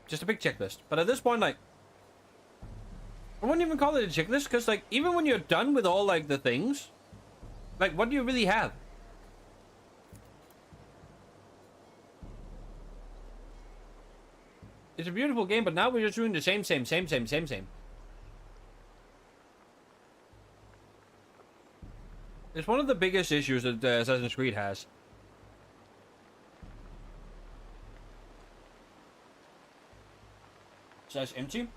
just a big checklist. But at this point, like, I wouldn't even call it a checklist, because, like, even when you're done with all, like, the things, like, what do you really have? It's a beautiful game, but now we're just doing the same. It's one of the biggest issues that Assassin's Creed has. Says empty.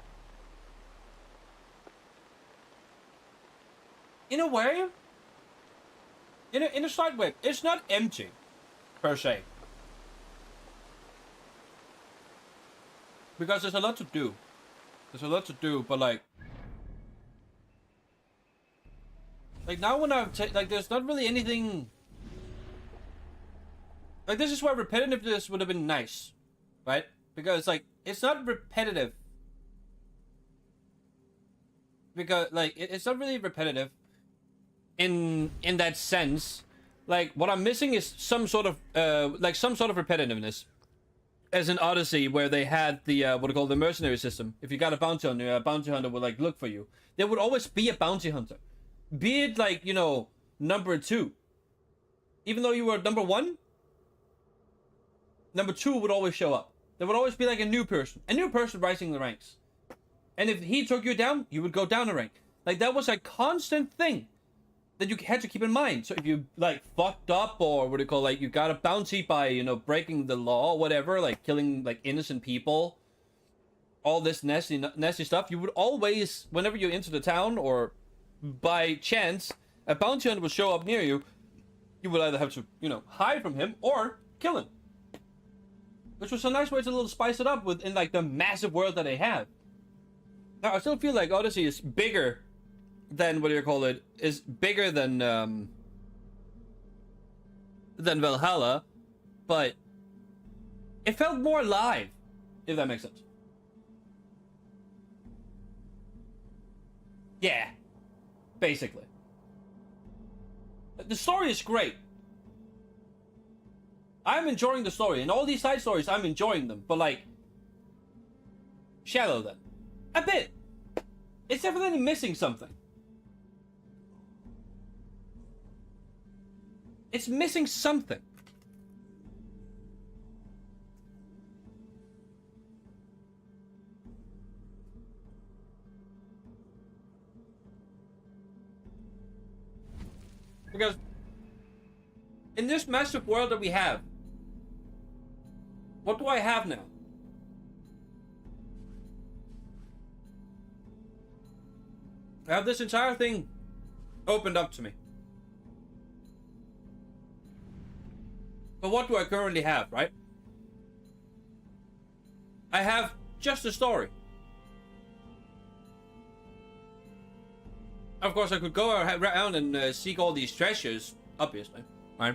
In a way, in a slight way, it's not empty, per se. Because there's a lot to do. But like now when I've like, there's not really anything. Like, this is where repetitiveness would have been nice, right? Because, like, it's not repetitive. Because, like, it's not really repetitive in that sense. Like, what I'm missing is some sort of repetitiveness. As in Odyssey, where they had the what they call the mercenary system. If you got a bounty hunter would, like, look for you. There would always be a bounty hunter, be it, like, you know, number 2. Even though you were number 1, number 2 would always show up. There would always be, like, a new person rising the ranks. And if he took you down, you would go down a rank. Like, that was a constant thing that you had to keep in mind. So if you, like, fucked up, or what do you call, like, you got a bounty by, you know, breaking the law or whatever, like killing, like, innocent people, all this nasty stuff, you would always, whenever you enter the town, or by chance a bounty hunter will show up near you, you would either have to, you know, hide from him or kill him. Which was a nice way to little spice it up within, like, the massive world that they have. Now, I still feel like Odyssey is bigger than, what do you call it, is bigger than Valhalla, but it felt more alive, if that makes sense. Yeah, basically. The story is great. I'm enjoying the story, and all these side stories, I'm enjoying them, but, like, shallow then. A bit. It's definitely missing something. It's missing something. Because in this massive world that we have, what do I have now? I have this entire thing opened up to me. But what do I currently have, right? I have just a story. Of course, I could go around and seek all these treasures, obviously, right?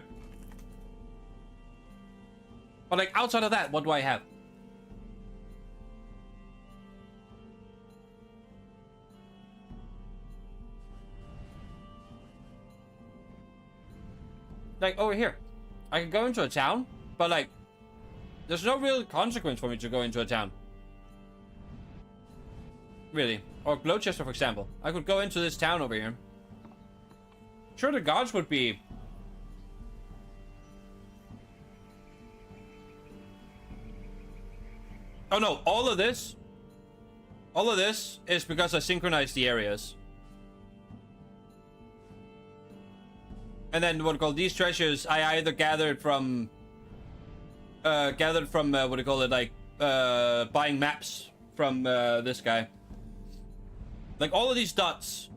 But, like, outside of that, what do I have? Like, over here, I can go into a town, but, like, there's no real consequence for me to go into a town. Really. Or Gloucester, for example. I could go into this town over here. Sure, the guards would be... Oh no, all of this is because I synchronized the areas. And then what do you call these treasures, I either gathered from what do you call it, like buying maps from this guy. Like, all of these dots,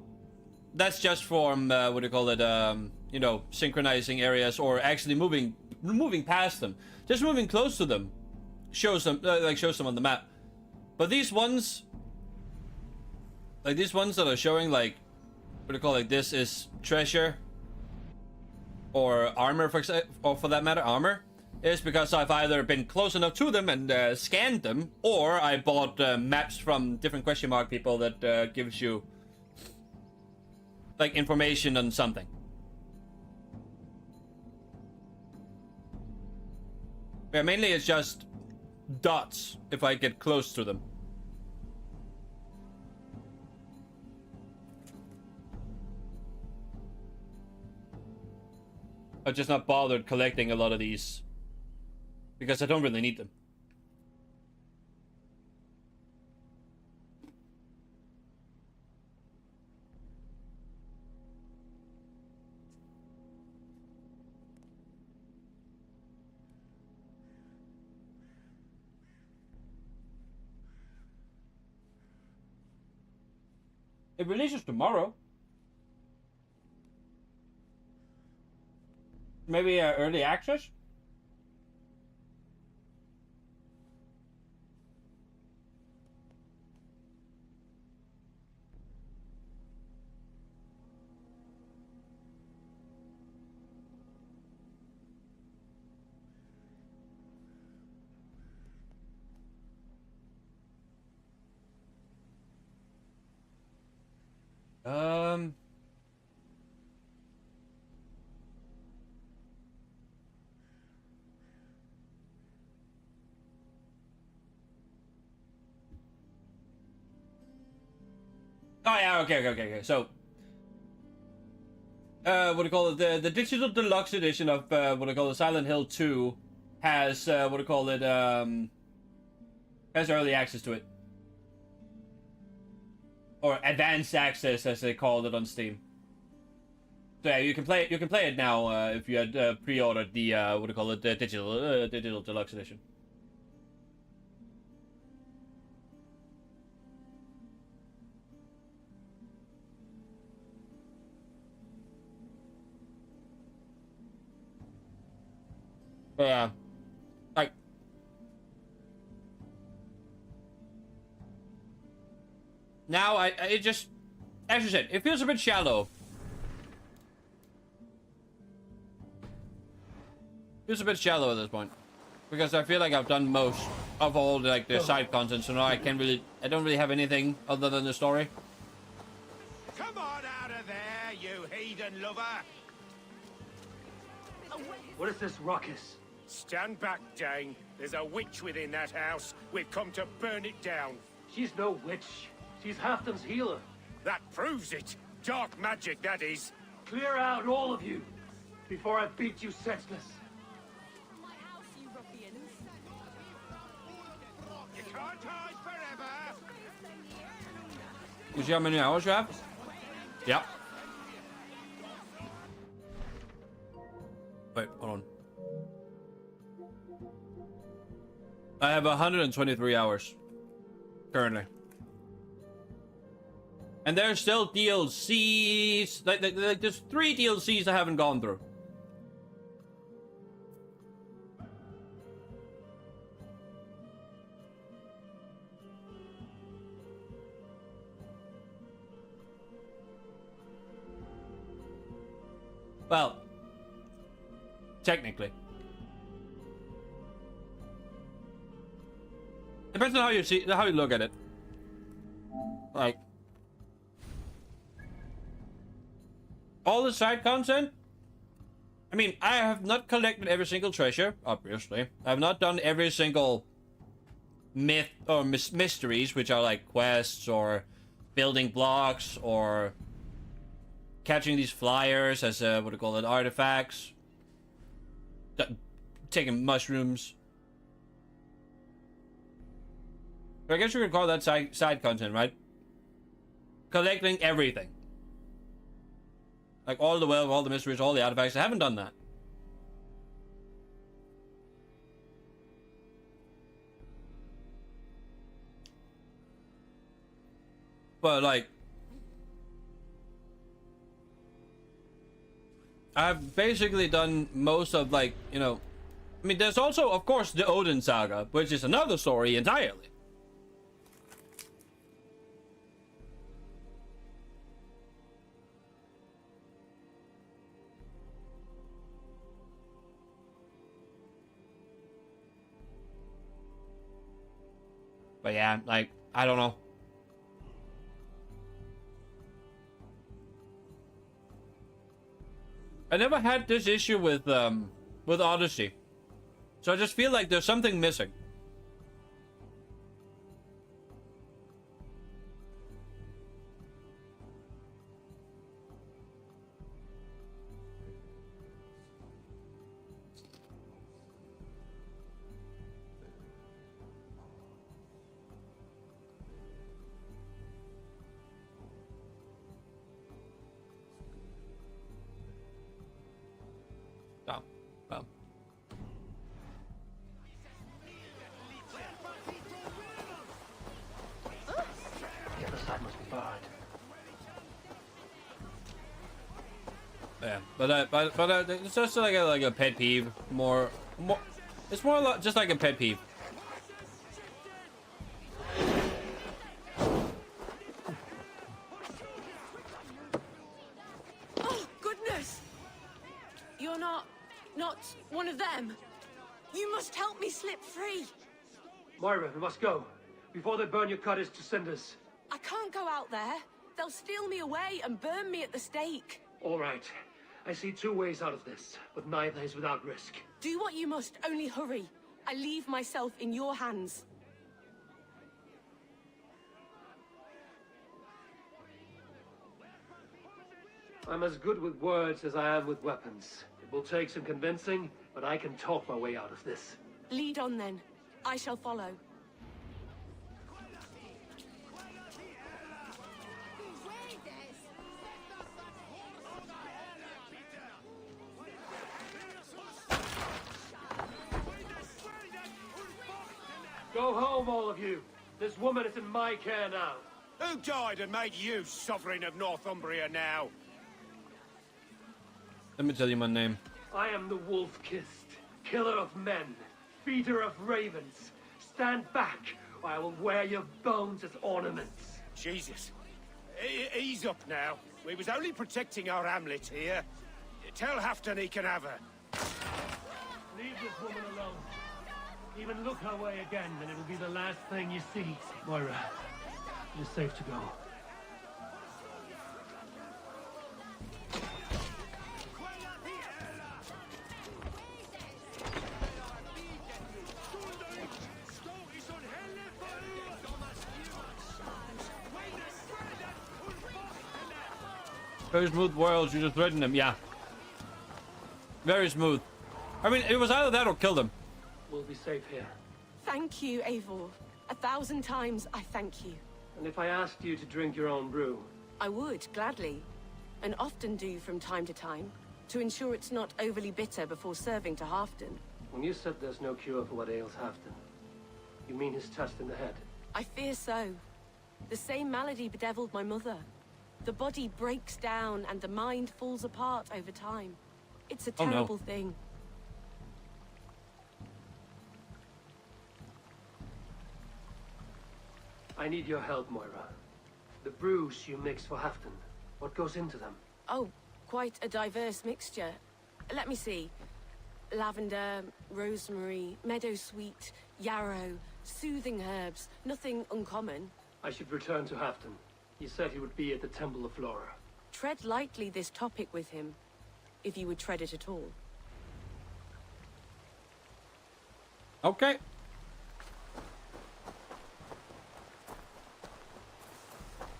that's just from what do you call it, you know, synchronizing areas, or actually moving past them. Just moving close to them shows them shows them on the map. But these ones, like these ones that are showing, like, what do you call it, this is treasure or armor, or for that matter armor, is because I've either been close enough to them and scanned them, or I bought maps from different question mark people that gives you, like, information on something. Yeah, mainly it's just dots if I get close to them. I've just not bothered collecting a lot of these because I don't really need them. It releases tomorrow. Maybe early access? Oh yeah, okay. So, what do you call it? The digital deluxe edition of what do you call it? Silent Hill 2 has what do you call it? Has early access to it, or advanced access as they called it on Steam. So yeah, you can play it. You can play it now if you had pre-ordered the what do you call it? The digital deluxe edition. Yeah, like now it just, as you said, it feels a bit shallow. Feels a bit shallow at this point because I feel like I've done most of all like the side content, so now I don't really have anything other than the story. Come on out of there, you heathen lover! What is this ruckus? Stand back, Dane. There's a witch within that house. We've come to burn it down. She's no witch. She's Halfton's healer. That proves it. Dark magic, that is. Clear out, all of you, before I beat you senseless. My house, you ruffians. You can't hide forever. You see how many hours you have? Yep. Wait, hold on. I have 123 hours currently. And there's still DLCs. Like there's 3 DLCs I haven't gone through. Well, technically. Depends on how you look at it. Like all the side content. I mean, I have not collected every single treasure, obviously. I have not done every single myth or mysteries, which are like quests or building blocks or catching these flyers as what do you call it, artifacts, taking mushrooms. I guess you could call that side content, right? Collecting everything. Like all the wealth, all the mysteries, all the artifacts. I haven't done that. But like, I've basically done most of like, you know, I mean, there's also, of course, the Odin Saga, which is another story entirely. But yeah, like, I don't know. I never had this issue with Odyssey. So I just feel like there's something missing. Yeah, but it's just like a pet peeve. More. It's more just like a pet peeve. Oh, goodness! You're not one of them. You must help me slip free. Moira, we must go. Before they burn your cottage to cinders. I can't go out there. They'll steal me away and burn me at the stake. All right. I see two ways out of this, but neither is without risk. Do what you must, only hurry. I leave myself in your hands. I'm as good with words as I am with weapons. It will take some convincing, but I can talk my way out of this. Lead on then. I shall follow. Go home, all of you. This woman is in my care now. Who died and made you sovereign of Northumbria now? Let me tell you my name. I am the Wolf-Kissed, killer of men, feeder of ravens. Stand back, or I will wear your bones as ornaments. Jesus. Ease up now. We was only protecting our hamlet here. Tell Hafton he can have her. Leave this woman alone. Even look her way again, and it'll be the last thing you see. Moira, you're safe to go. Very smooth worlds, you just threatened them, yeah. Very smooth. I mean, it was either that or kill them. We'll be safe here. Thank you, Eivor. 1,000 times I thank you. And if I asked you to drink your own brew? I would, gladly. And often do from time to time, to ensure it's not overly bitter before serving to Halfdan. When you said there's no cure for what ails Hafton, you mean his test in the head? I fear so. The same malady bedeviled my mother. The body breaks down and the mind falls apart over time. It's a terrible thing. I need your help, Moira. The brews you mix for Hafton, what goes into them? Oh, quite a diverse mixture. Let me see. Lavender, rosemary, meadowsweet, yarrow, soothing herbs, nothing uncommon. I should return to Hafton. He said he would be at the Temple of Flora. Tread lightly this topic with him, if you would tread it at all. Okay.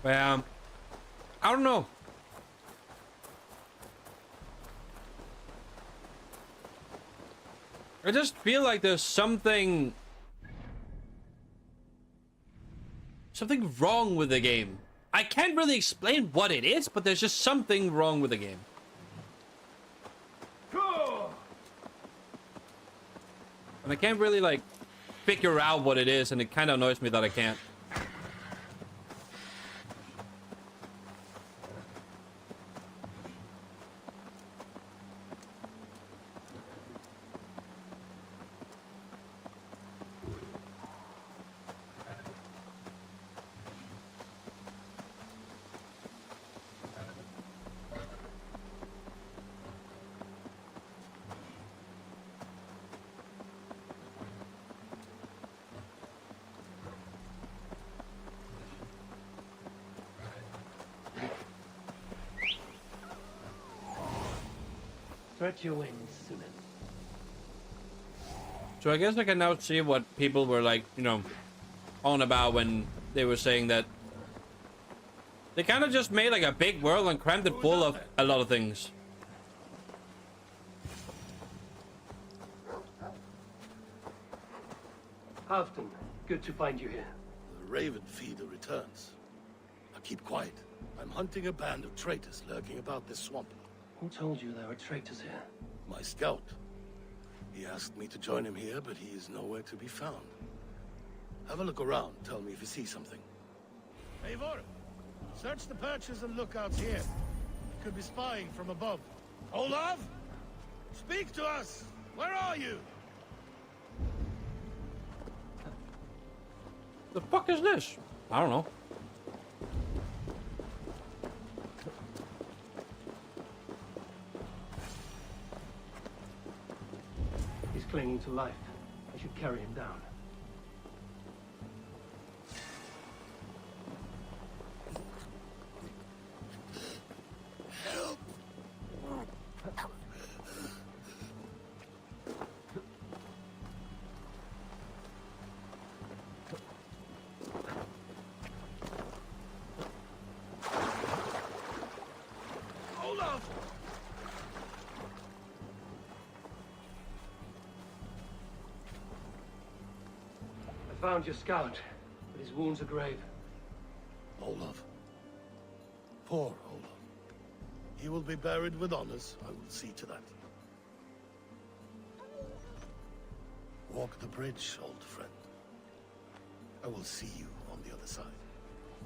Well, I don't know. I just feel like there's something wrong with the game. I can't really explain what it is, but there's just something wrong with the game. And I can't really like figure out what it is, and it kind of annoys me that I can't. Spread your wings, Suman. So I guess I can now see what people were like, you know, on about when they were saying that they kind of just made like a big world and crammed it full of a lot of things. Hafton, good to find you here. The Raven Feeder returns. Now keep quiet. I'm hunting a band of traitors lurking about this swamp. Who told you there were traitors here? My scout. He asked me to join him here, but he is nowhere to be found. Have a look around. Tell me if you see something. Eivor, search the perches and lookouts here. Could be spying from above. Olaf? Speak to us! Where are you? The fuck is this? I don't know. He's clinging to life. I should carry him down. Olaf! I found your scout, but his wounds are grave. Olaf. Poor Olaf. He will be buried with honors. I will see to that. Walk the bridge, old friend. I will see you on the other side.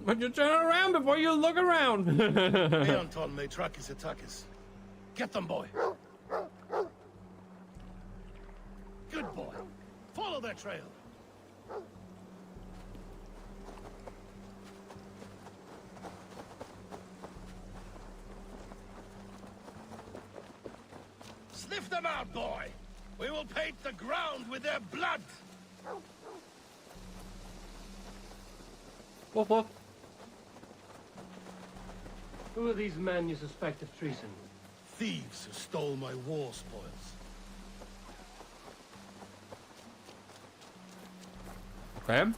But you turn around before you look around. Anton may track his attackers. Get them, boy. Good boy. Follow their trail. Sniff them out, boy. We will paint the ground with their blood. Woof woof. Who are these men you suspect of treason? Thieves who stole my war spoils. Okay.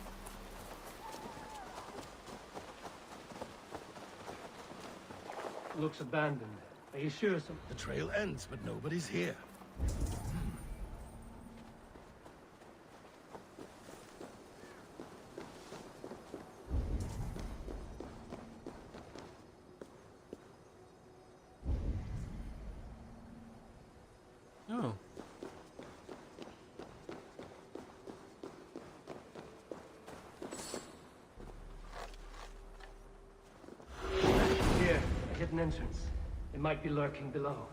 Looks abandoned. Are you sure some... The trail ends, but nobody's here. Oh. Here, a hidden entrance. It might be lurking below.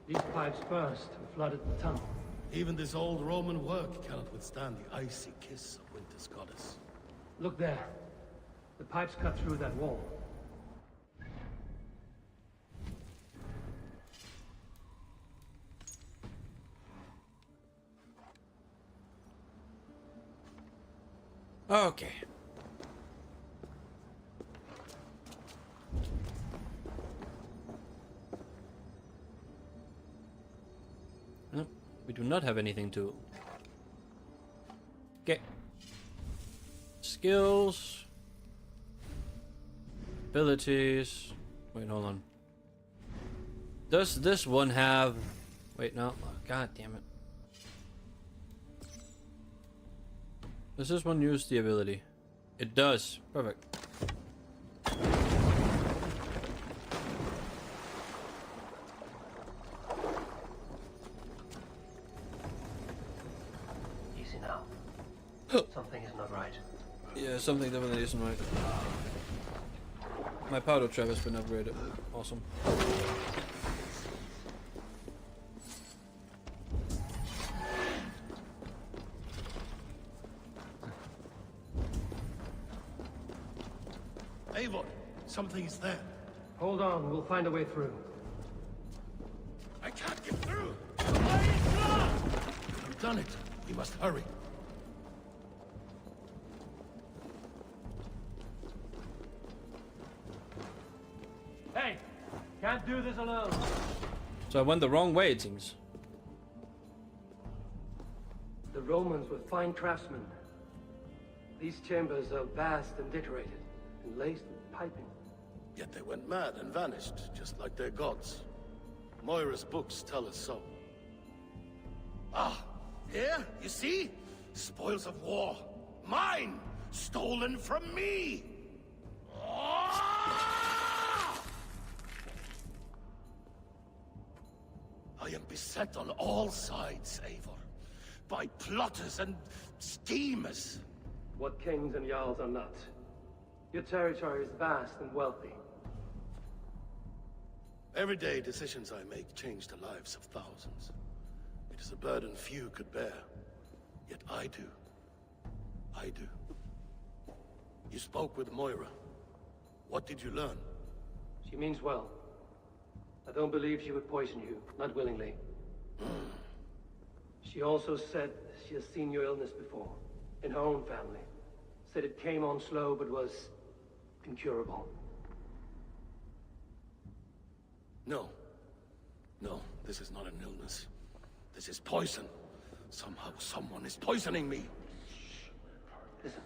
These pipes burst and flooded the tunnel. Even this old Roman work cannot withstand the icy kiss of winter's goddess. Look there. The pipes cut through that wall. Okay. Nope, we do not have anything to. Okay. Skills. Abilities. Wait, hold on. Does this one have... Wait, no. Oh, God damn it. Does this one use the ability? It does. Perfect. Easy now. Something is not right. Yeah, something definitely isn't right. My powder trap has been upgraded. Awesome. Eivor, something's there. Hold on, we'll find a way through. I can't get through! The way is blocked! We've done it. We must hurry. Hey! Can't do this alone. So I went the wrong way, it seems. The Romans were fine craftsmen. These chambers are vast and decorated, and laced with piping. Yet they went mad and vanished, just like their gods. Moira's books tell us so. Ah, here, you see? Spoils of war. Mine! Stolen from me! Ah! I am beset on all sides, Eivor. By plotters and schemers. What kings and jarls are not. Your territory is vast and wealthy. Everyday decisions I make change the lives of thousands. It is a burden few could bear. Yet I do. I do. You spoke with Moira. What did you learn? She means well. I don't believe she would poison you, not willingly. She also said she has seen your illness before, in her own family. Said it came on slow, but was incurable. No. No, this is not an illness. This is poison. Somehow someone is poisoning me. Listen.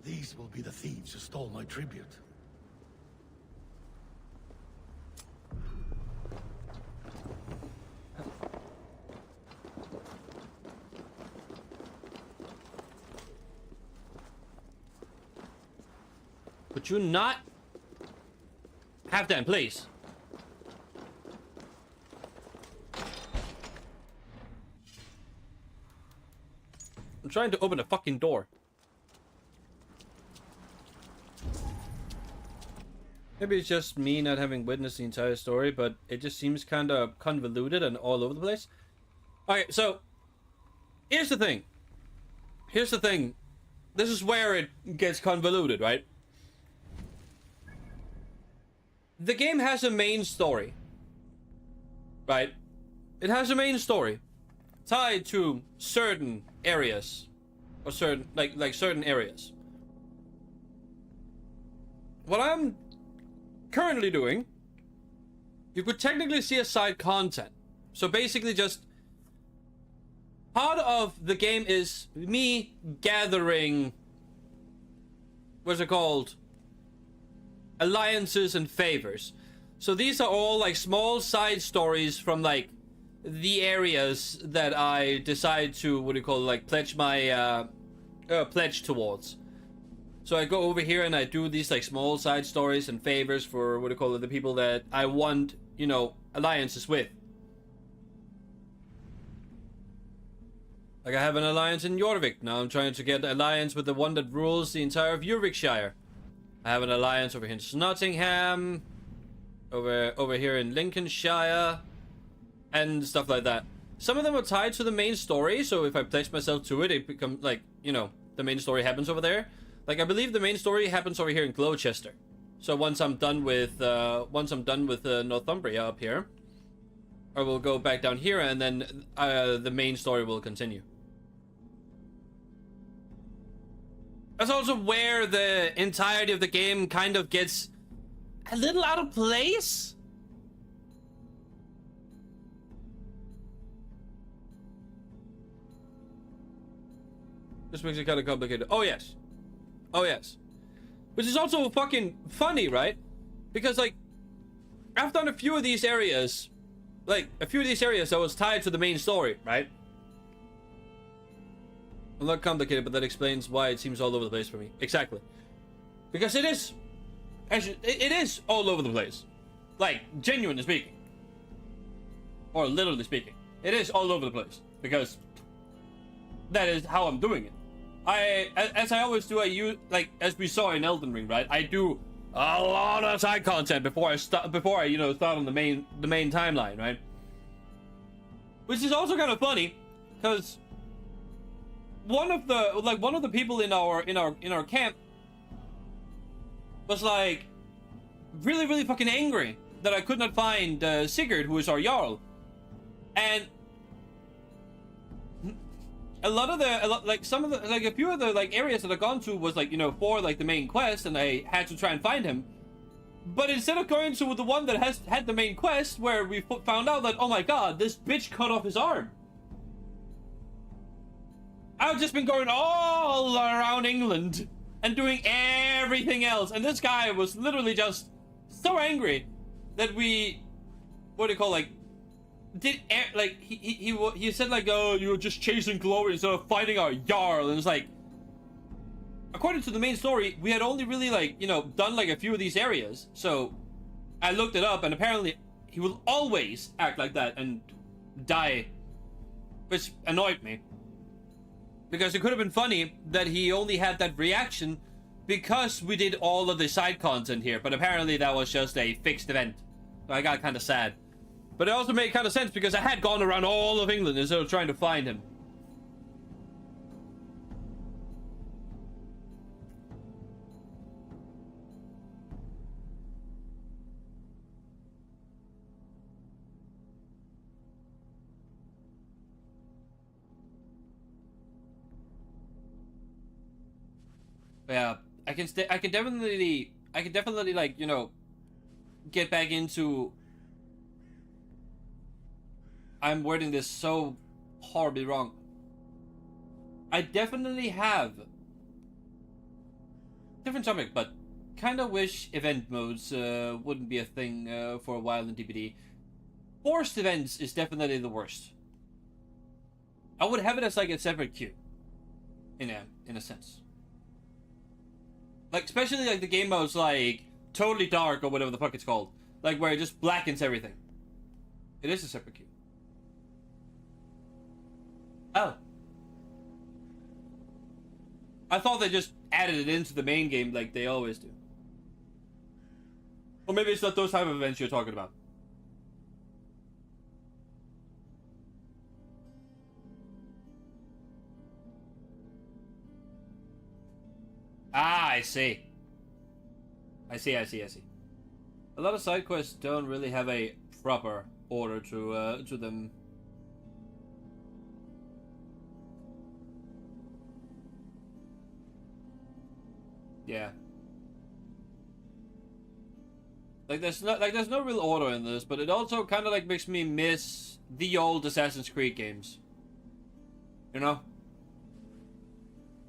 These will be the thieves who stole my tribute. Would you not have them, please? I'm trying to open a fucking door. Maybe it's just me not having witnessed the entire story, but it just seems kind of convoluted and all over the place. Okay, so here's the thing. Here's the thing. This is where it gets convoluted, right? The game has a main story, right? It has a main story tied to certain areas, or certain like certain areas. What I'm currently doing, you could technically see as side content. So basically, just part of the game is me gathering, what's it called? Alliances and favors. So these are all like small side stories from like the areas that I decide to, what do you call it, like pledge my pledge towards. So I go over here and I do these like small side stories and favors for, what do you call it, the people that I want, you know, alliances with. Like I have an alliance in Jorvik. Now I'm trying to get an alliance with the one that rules the entire of Jorvikshire. I have an alliance over here in Nottingham, over here in Lincolnshire, and stuff like that. Some of them are tied to the main story, so if I pledge myself to it, it becomes like, you know, the main story happens over there. Like I believe the main story happens over here in Gloucester. So once I'm done with Northumbria up here, I will go back down here, and then the main story will continue. That's also where the entirety of the game kind of gets a little out of place. This makes it kind of complicated. Oh, yes. Oh, yes. Which is also fucking funny, right? Because, like, I've done a few of these areas. Like, a few of these areas that was tied to the main story, right? Well, not complicated, but that explains why it seems all over the place for me. Exactly. Because it is. Actually, it is all over the place. Like, genuinely speaking. Or literally speaking. It is all over the place. Because that is how I'm doing it. As I always do, I use, like, as we saw in Elden Ring, right? I do a lot of side content before I start on the main timeline, right? Which is also kind of funny, because one of the people in our camp was like really fucking angry that I could not find Sigurd, who is our Jarl, and a few of the areas that I've gone to was like, you know, for like the main quest, and I had to try and find him. But instead of going to the one that had the main quest, where we found out that, oh my god, this bitch cut off his arm. I've just been going all around England and doing everything else, and this guy was literally just so angry that we, what do you call, like, he said like, oh, you're just chasing glory instead of fighting our Jarl, and it's like, according to the main story, we had only really, like, you know, done like a few of these areas. So I looked it up, and apparently he will always act like that and die, which annoyed me. Because it could have been funny that he only had that reaction because we did all of the side content here. But apparently that was just a fixed event. So I got kind of sad. But it also made kind of sense because I had gone around all of England instead of trying to find him. Yeah, I can definitely like, you know, get back into. I'm wording this so horribly wrong. I definitely have different topic, but kind of wish event modes wouldn't be a thing for a while in DBD. Forced events is definitely the worst. I would have it as like a separate queue, in a sense. Like, especially, like, the game mode's, like, totally dark or whatever the fuck it's called. Like, where it just blackens everything. It is a separate queue. Oh. I thought they just added it into the main game like they always do. Or maybe it's not those type of events you're talking about. Ah, I see. I see. A lot of side quests don't really have a proper order to them. Yeah. Like there's no real order in this, but it also kind of like makes me miss the old Assassin's Creed games. You know?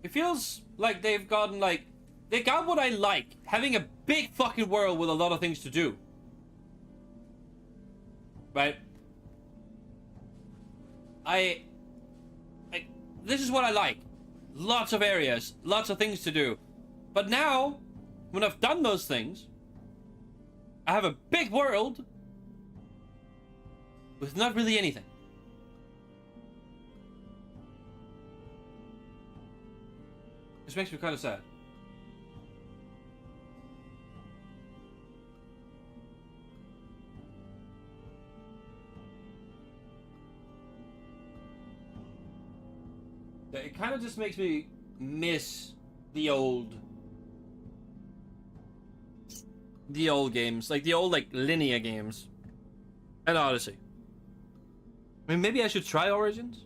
It feels like they've gotten like... They got what I like. Having a big fucking world with a lot of things to do. Right? This is what I like. Lots of areas. Lots of things to do. But now, when I've done those things, I have a big world with not really anything. This makes me kind of sad. It kind of just makes me miss the old games, like the old like linear games, and Odyssey. I mean, maybe I should try Origins.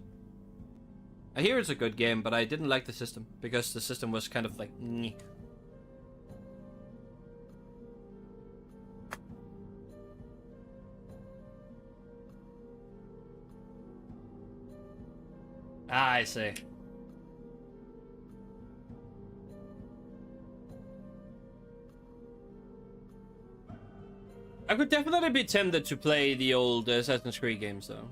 I hear it's a good game, but I didn't like the system because the system was kind of like nyeh. Ah, I see. I could definitely be tempted to play the old Assassin's Creed games, though.